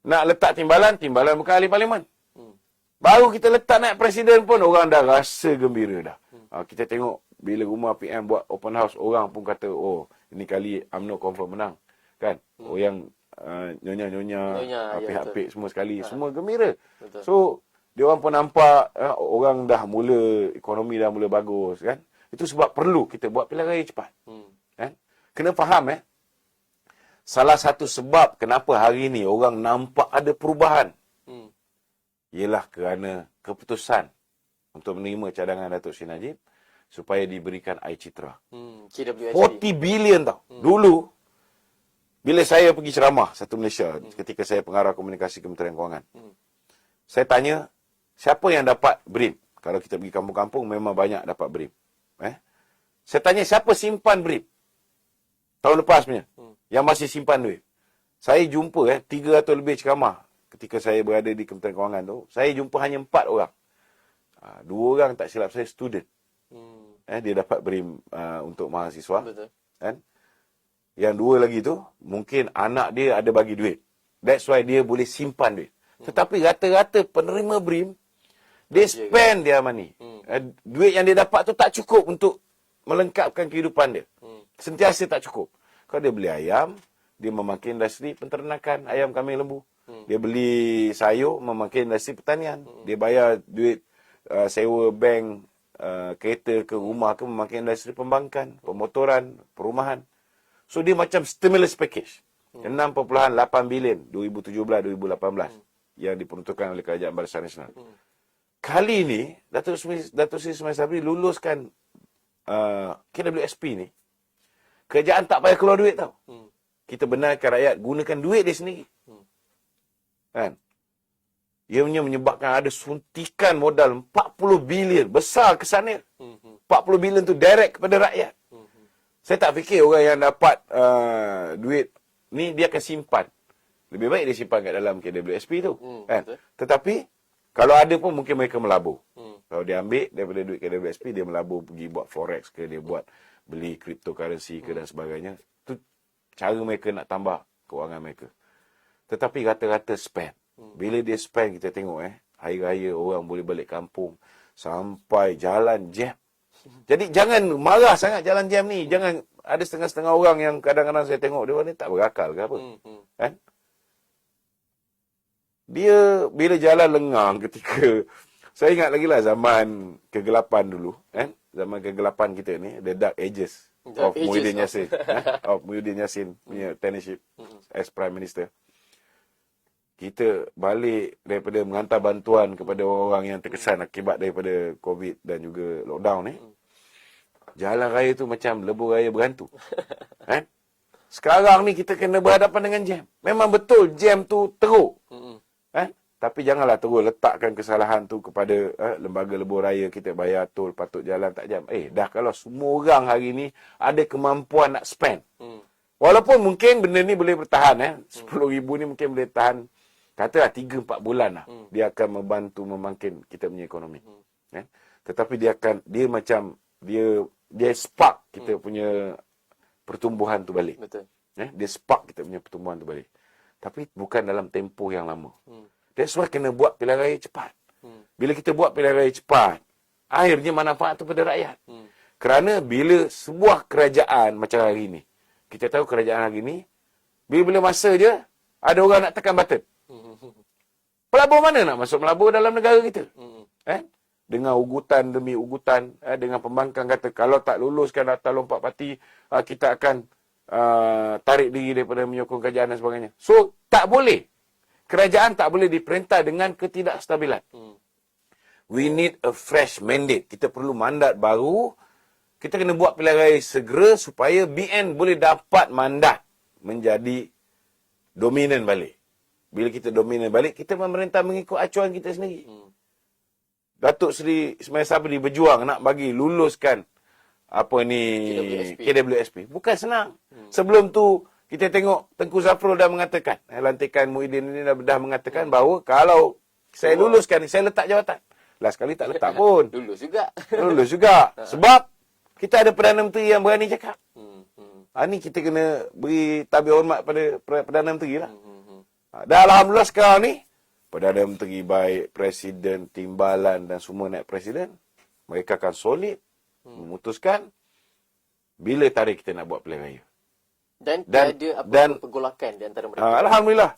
Nak letak timbalan bukan ahli parlimen. Baru kita letak naik Presiden pun, orang dah rasa gembira dah. Kita tengok bila rumah PM buat open house, orang pun kata, oh, ini kali UMNO confirm menang. Kan? Oh, yang nyonya-nyonya, apik-apik semua sekali. Semua gembira. Betul. So, dia orang pun nampak orang dah mula, ekonomi dah mula bagus. Kan? Itu sebab perlu kita buat pilihan raya cepat. Kan? Kena faham, salah satu sebab kenapa hari ini orang nampak ada perubahan, ialah kerana keputusan untuk menerima cadangan Datuk Seri Najib supaya diberikan air citra. 40 bilion tau. Dulu, bila saya pergi ceramah satu Malaysia, ketika saya pengarah komunikasi Kementerian Kewangan, saya tanya, siapa yang dapat BRIM? Kalau kita pergi kampung-kampung, memang banyak dapat BRIM. Saya tanya, siapa simpan BRIM? Tahun lepas punya, yang masih simpan duit. Saya jumpa 300 lebih ceramah ketika saya berada di Kementerian Kewangan tu. Saya jumpa hanya 4 orang. 2 orang tak silap saya student. Dia dapat BRIM untuk mahasiswa. Betul. Kan? Yang 2 lagi tu, mungkin anak dia ada bagi duit. That's why dia boleh simpan duit. Tetapi rata-rata penerima BRIM, dia spend dia money. Duit yang dia dapat tu tak cukup untuk melengkapkan kehidupan dia. Sentiasa tak cukup. Kalau dia beli ayam, dia memakai industri penternakan ayam, kambing, lembu. Dia beli sayur, memakai industri pertanian. Dia bayar duit sewa bank, kereta ke rumah ke, memakai industri pembankan, pemotoran, perumahan. So, dia macam stimulus package. 6.8 bilion 2017-2018. yang diperuntukkan oleh Kerajaan Barisan Nasional. Kali ini, Datuk Seri Ismail Sabri luluskan KWSP ni. Kerajaan tak payah keluar duit tau. Kita benarkan rakyat gunakan duit dia sendiri. Kan? Ianya menyebabkan ada suntikan modal 40 bilion. Besar kesannya. 40 bilion tu direct kepada rakyat. Saya tak fikir orang yang dapat duit ni dia akan simpan. Lebih baik dia simpan kat dalam KWSP tu. Kan? Tetapi, kalau ada pun mungkin mereka melabur. Kalau dia ambil daripada duit KWSP, dia melabur pergi buat forex ke, dia buat beli cryptocurrency ke dan sebagainya. Tu cara mereka nak tambah kewangan mereka. Tetapi rata-rata spend. Bila dia spend, kita tengok hari raya orang boleh balik kampung sampai jalan jam. Jadi jangan marah sangat jalan jam ni. Jangan ada setengah-setengah orang yang kadang-kadang saya tengok dia ni tak berakal ke apa. Kan? Dia bila jalan lengang ketika saya ingat lagi lah zaman kegelapan dulu, kan? Zaman kegelapan kita ni, the dark ages of Muhyiddin Yassin, of Muhyiddin Yassin punya tenureship as Prime Minister. Kita balik daripada menghantar bantuan kepada orang yang terkesan akibat daripada COVID dan juga lockdown ni. Jalan raya tu macam lebuh raya berhantu. Kan? Sekarang ni kita kena berhadapan dengan jam. Memang betul jam tu teruk. Kan? Tapi janganlah terus letakkan kesalahan tu kepada lembaga lebuh raya, kita bayar tol patut jalan tak jam. Dah kalau semua orang hari ni ada kemampuan nak spend. Walaupun mungkin benda ni boleh bertahan 10,000 ni mungkin boleh tahan katalah 3-4 bulan lah. Dia akan membantu membangkit kita punya ekonomi. Tetapi dia macam dia spark kita punya pertumbuhan tu balik. Betul. Dia spark kita punya pertumbuhan tu balik. Tapi bukan dalam tempoh yang lama. That's why kena buat pilihan raya cepat. Bila kita buat pilihan raya cepat, akhirnya manfaat tu pada rakyat. Kerana bila sebuah kerajaan macam hari ni, kita tahu kerajaan hari ni, bila masa je, ada orang nak tekan button. Pelabur mana nak masuk melabur dalam negara kita? Dengan ugutan demi ugutan, dengan pembangkang kata, kalau tak luluskan daftar lompat parti, kita akan tarik diri daripada menyokong kerajaan dan sebagainya. So, tak boleh. Kerajaan tak boleh diperintah dengan ketidakstabilan. We need a fresh mandate. Kita perlu mandat baru. Kita kena buat pilihan raya segera supaya BN boleh dapat mandat menjadi dominan balik. Bila kita dominan balik, kita memerintah mengikut acuan kita sendiri. Datuk Seri Ismail Sabri berjuang nak bagi luluskan KWSP. Bukan senang. Sebelum tu kita tengok Tengku Zafrul dah mengatakan, lantikan Muhyiddin ini dah mengatakan bahawa kalau saya luluskan, saya letak jawatan. Last kali tak letak pun. Lulus juga. Lulus juga. Sebab kita ada Perdana Menteri yang berani cakap. Ni kita kena beri tabir hormat pada Perdana Menteri lah. Dan alhamdulillah sekarang ni, Perdana Menteri baik, Presiden, Timbalan dan semua naik Presiden, mereka akan solid memutuskan bila tarikh kita nak buat pilihan raya. Dan tiada apa pergolakan di antara mereka. Alhamdulillah.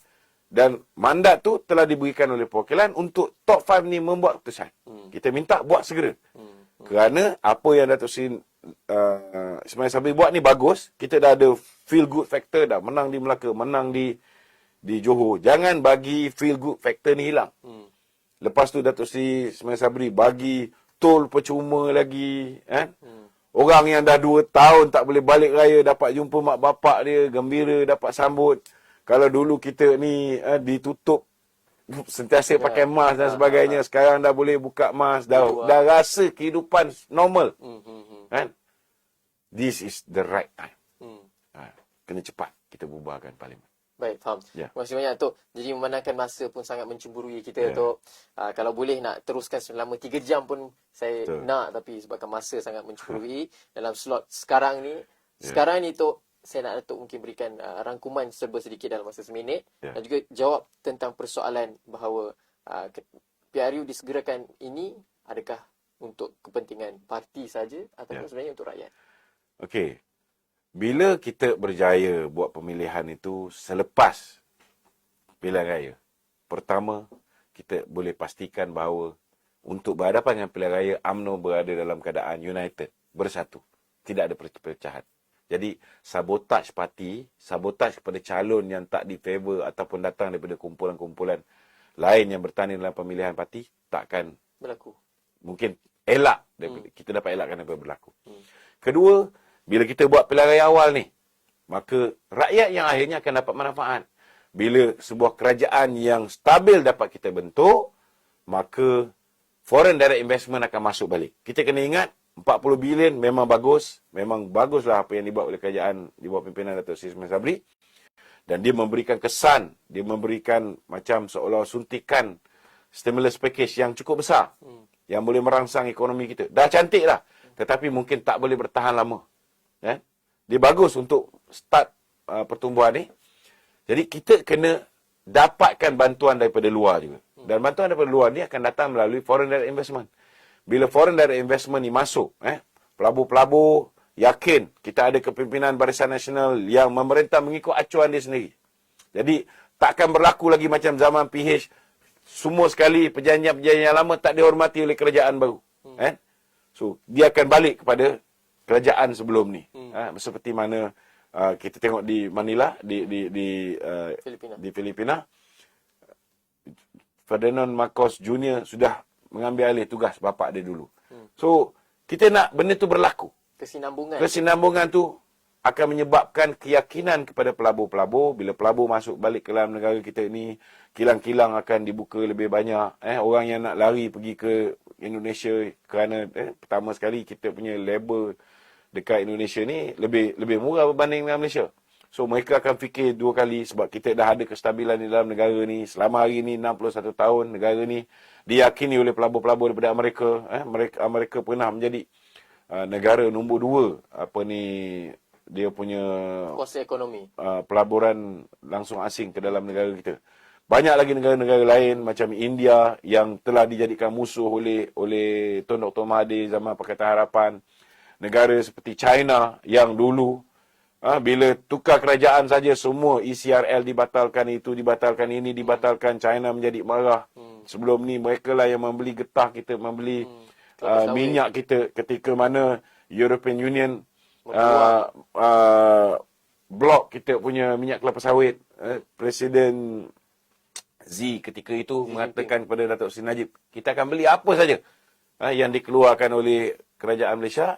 Dan mandat tu telah diberikan oleh perwakilan untuk top 5 ni membuat keputusan. Kita minta buat segera. Kerana apa yang Datuk Seri Ismail Sabri buat ni bagus. Kita dah ada feel good factor dah. Menang di Melaka, menang di Johor. Jangan bagi feel good factor ni hilang. Lepas tu Datuk Seri Ismail Sabri bagi tol percuma lagi. Orang yang dah 2 tahun tak boleh balik raya dapat jumpa mak bapak dia, gembira dapat sambut. Kalau dulu kita ni ditutup sentiasa pakai mask dan sebagainya, sekarang dah boleh buka mask, dah rasa kehidupan normal. Kan? This is the right time. Kena cepat kita bubarkan parlimen. Baik, faham. Terima kasih banyak, Tok. Jadi memandangkan masa pun sangat mencemburui kita, Tok. Kalau boleh nak teruskan selama 3 jam pun saya nak, tapi sebabkan masa sangat mencemburui dalam slot sekarang ni. Sekarang ni, Tok, saya nak Datuk mungkin berikan rangkuman serba sedikit dalam masa seminit dan juga jawab tentang persoalan bahawa PRU disegerakan ini adakah untuk kepentingan parti saja ataupun sebenarnya untuk rakyat. Okey. Bila kita berjaya buat pemilihan itu selepas pilihan raya, pertama, kita boleh pastikan bahawa untuk berhadapan dengan pilihan raya, UMNO berada dalam keadaan united, bersatu. Tidak ada perpecahan. Jadi, sabotaj parti, sabotaj kepada calon yang tak difavor ataupun datang daripada kumpulan-kumpulan lain yang bertanding dalam pemilihan parti takkan Berlaku. mungkin elak kita dapat elakkan apa yang berlaku. Kedua, bila kita buat pilihan raya awal ni, maka rakyat yang akhirnya akan dapat manfaat. Bila sebuah kerajaan yang stabil dapat kita bentuk, maka foreign direct investment akan masuk balik. Kita kena ingat 40 bilion memang baguslah apa yang dibuat oleh kerajaan di bawah pimpinan Datuk Seri Ismail Sabri, dan dia memberikan kesan, dia memberikan macam seolah suntikan stimulus package yang cukup besar yang boleh merangsang ekonomi kita. Dah cantik dah, tetapi mungkin tak boleh bertahan lama. Dia bagus untuk start pertumbuhan ni. Jadi kita kena dapatkan bantuan daripada luar juga. Dan bantuan daripada luar ni akan datang melalui foreign direct investment. Bila foreign direct investment ni masuk, pelabur-pelabur yakin kita ada kepimpinan Barisan Nasional yang memerintah mengikut acuan dia sendiri. Jadi takkan berlaku lagi macam zaman PH, semua sekali perjanjian-perjanjian lama tak dihormati oleh kerajaan baru. So dia akan balik kepada kerajaan sebelum ni. Seperti mana kita tengok di Manila, di Filipina. Ferdinand Marcos Jr. sudah mengambil alih tugas bapa dia dulu. So, kita nak benda tu berlaku. Kesinambungan tu akan menyebabkan keyakinan kepada pelabur-pelabur. Bila pelabur masuk balik ke dalam negara kita ni, kilang-kilang akan dibuka lebih banyak. Orang yang nak lari pergi ke Indonesia kerana pertama sekali kita punya labor dekat Indonesia ni lebih murah berbanding dengan Malaysia. So, mereka akan fikir dua kali sebab kita dah ada kestabilan di dalam negara ni. Selama hari ni, 61 tahun, negara ni diyakini oleh pelabur-pelabur daripada Amerika. Amerika pernah menjadi negara nombor 2, dia punya kuasa ekonomi. Pelaburan langsung asing ke dalam negara kita. Banyak lagi negara-negara lain macam India yang telah dijadikan musuh oleh Tun Dr. Mahathir zaman Pakatan Harapan. Negara seperti China yang dulu bila tukar kerajaan saja semua ECRL dibatalkan, itu dibatalkan, ini dibatalkan, China menjadi marah. Sebelum ni mereka lah yang membeli getah kita, membeli minyak kita, ketika mana European Union blok kita punya minyak kelapa sawit. Presiden Z ketika itu mengatakan kepada Datuk Seri Najib, kita akan beli apa saja yang dikeluarkan oleh kerajaan Malaysia,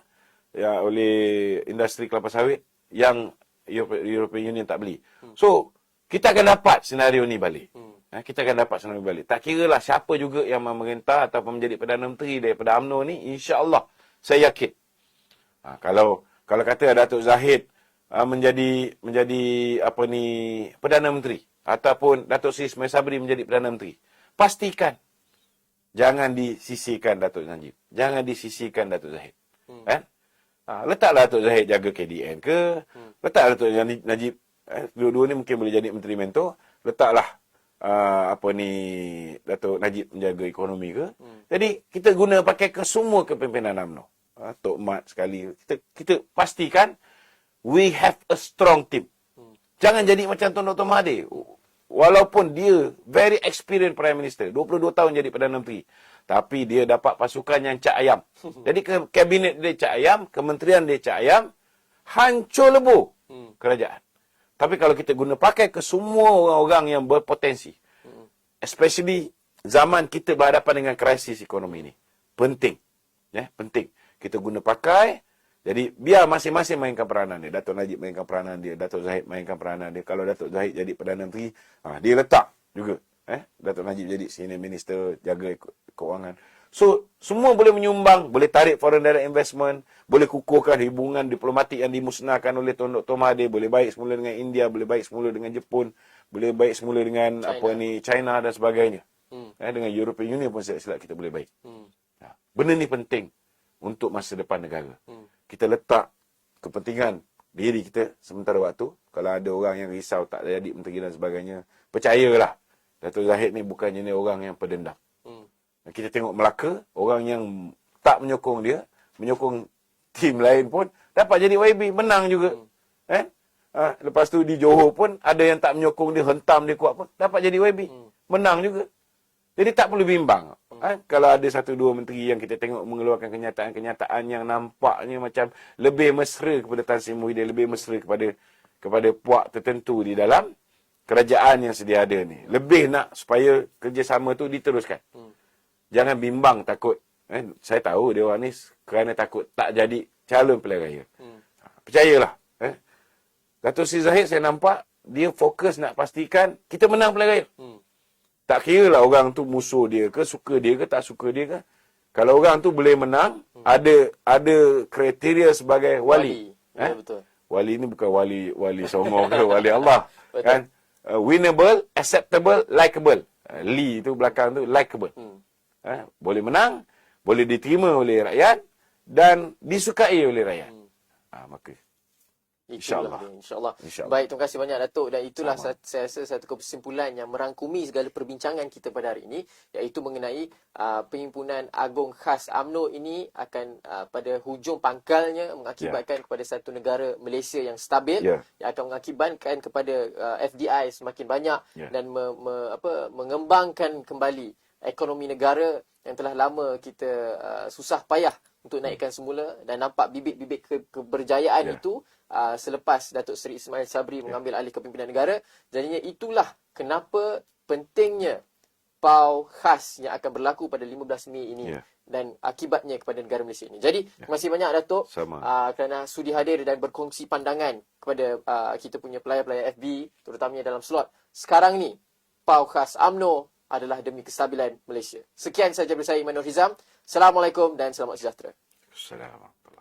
oleh industri kelapa sawit yang European Union tak beli. So, kita akan dapat senario ni balik. Kita akan dapat senario balik. Tak kira lah siapa juga yang memerintah ataupun menjadi Perdana Menteri daripada UMNO ni, insya-Allah saya yakin. Kalau kata Datuk Zahid menjadi Perdana Menteri ataupun Datuk Seri Ismail Sabri menjadi Perdana Menteri, pastikan jangan disisihkan Datuk Najib. Jangan disisihkan Datuk Zahid. Letaklah Datuk Zahid jaga KDN ke, letaklah Datuk Najib, dua-dua ni mungkin boleh jadi menteri mentor, letaklah Datuk Najib menjaga ekonomi ke. Jadi kita guna pakai ke semua kepimpinan UMNO. Tok Mat sekali, kita pastikan we have a strong team. Jangan jadi macam Tun Dr. Mahathir. Walaupun dia very experienced Prime Minister, 22 tahun jadi Perdana Menteri, tapi dia dapat pasukan yang cak ayam. Jadi kabinet dia cak ayam, kementerian dia cak ayam, hancur lebur kerajaan. Tapi kalau kita guna pakai ke semua orang-orang yang berpotensi, especially zaman kita berhadapan dengan krisis ekonomi ni, penting. Penting. Kita guna pakai. Jadi, biar masing-masing mainkan peranan dia. Datuk Najib mainkan peranan dia. Datuk Zahid mainkan peranan dia. Kalau Datuk Zahid jadi Perdana Menteri, dia letak juga. Datuk Najib jadi Senior Minister, jaga keuangan. So, semua boleh menyumbang, boleh tarik foreign direct investment, boleh kukuhkan hubungan diplomatik yang dimusnahkan oleh Tun Dr. Mahathir, boleh baik semula dengan India, boleh baik semula dengan Jepun, boleh baik semula dengan China dan sebagainya. Dengan European Union pun silap kita boleh baik. Benda ni penting untuk masa depan negara. Kita letak kepentingan diri kita sementara waktu. Kalau ada orang yang risau tak jadi menteri dan sebagainya, percayalah, Datuk Zahid ni bukan jenis orang yang pendendam. Kita tengok Melaka, orang yang tak menyokong dia, menyokong tim lain pun dapat jadi YB, menang juga. Lepas tu di Johor pun ada yang tak menyokong dia, hentam dia kuat pun dapat jadi YB, menang juga. Jadi tak perlu bimbang. Kalau ada satu dua menteri yang kita tengok mengeluarkan kenyataan-kenyataan yang nampaknya macam lebih mesra kepada Tan Sri Muhyiddin, lebih mesra kepada puak tertentu di dalam kerajaan yang sedia ada ni. Lebih nak supaya kerjasama tu diteruskan. Jangan bimbang takut. Saya tahu dia orang ni kerana takut tak jadi calon pilihan raya. Percayalah. Dato' Sri Zahid saya nampak dia fokus nak pastikan kita menang pilihan raya. Tak kira lah orang tu musuh dia ke, suka dia ke, tak suka dia ke. Kalau orang tu boleh menang, ada kriteria sebagai wali. Ya, betul. Wali ni bukan wali Songo ke, wali Allah. Kan? Winnable, acceptable, likable. Li tu belakang tu, likable. Boleh menang, boleh diterima oleh rakyat dan disukai oleh rakyat. Maka InsyaAllah. InsyaAllah. InsyaAllah. Baik, terima kasih banyak Datuk. Dan itulah saya rasa satu kesimpulan yang merangkumi segala perbincangan kita pada hari ini, iaitu mengenai Perhimpunan Agung Khas UMNO ini akan pada hujung pangkalnya mengakibatkan kepada satu negara Malaysia yang stabil, yang akan mengakibatkan kepada FDI semakin banyak dan mengembangkan kembali ekonomi negara yang telah lama kita susah payah untuk naikkan semula, dan nampak bibit-bibit keberjayaan itu selepas Datuk Seri Ismail Sabri mengambil alih kepimpinan negara. Jadinya itulah kenapa pentingnya PAU khas yang akan berlaku pada 15 Mei ini dan akibatnya kepada negara Malaysia ini. Jadi, terima kasih banyak Datuk kerana sudi hadir dan berkongsi pandangan kepada kita punya pelayar-pelayar FB, terutamanya dalam slot sekarang ni. PAU khas UMNO adalah demi kestabilan Malaysia. Sekian sahaja dari saya, Iman Nur Hizam. Assalamualaikum dan selamat sejahtera. Assalamualaikum.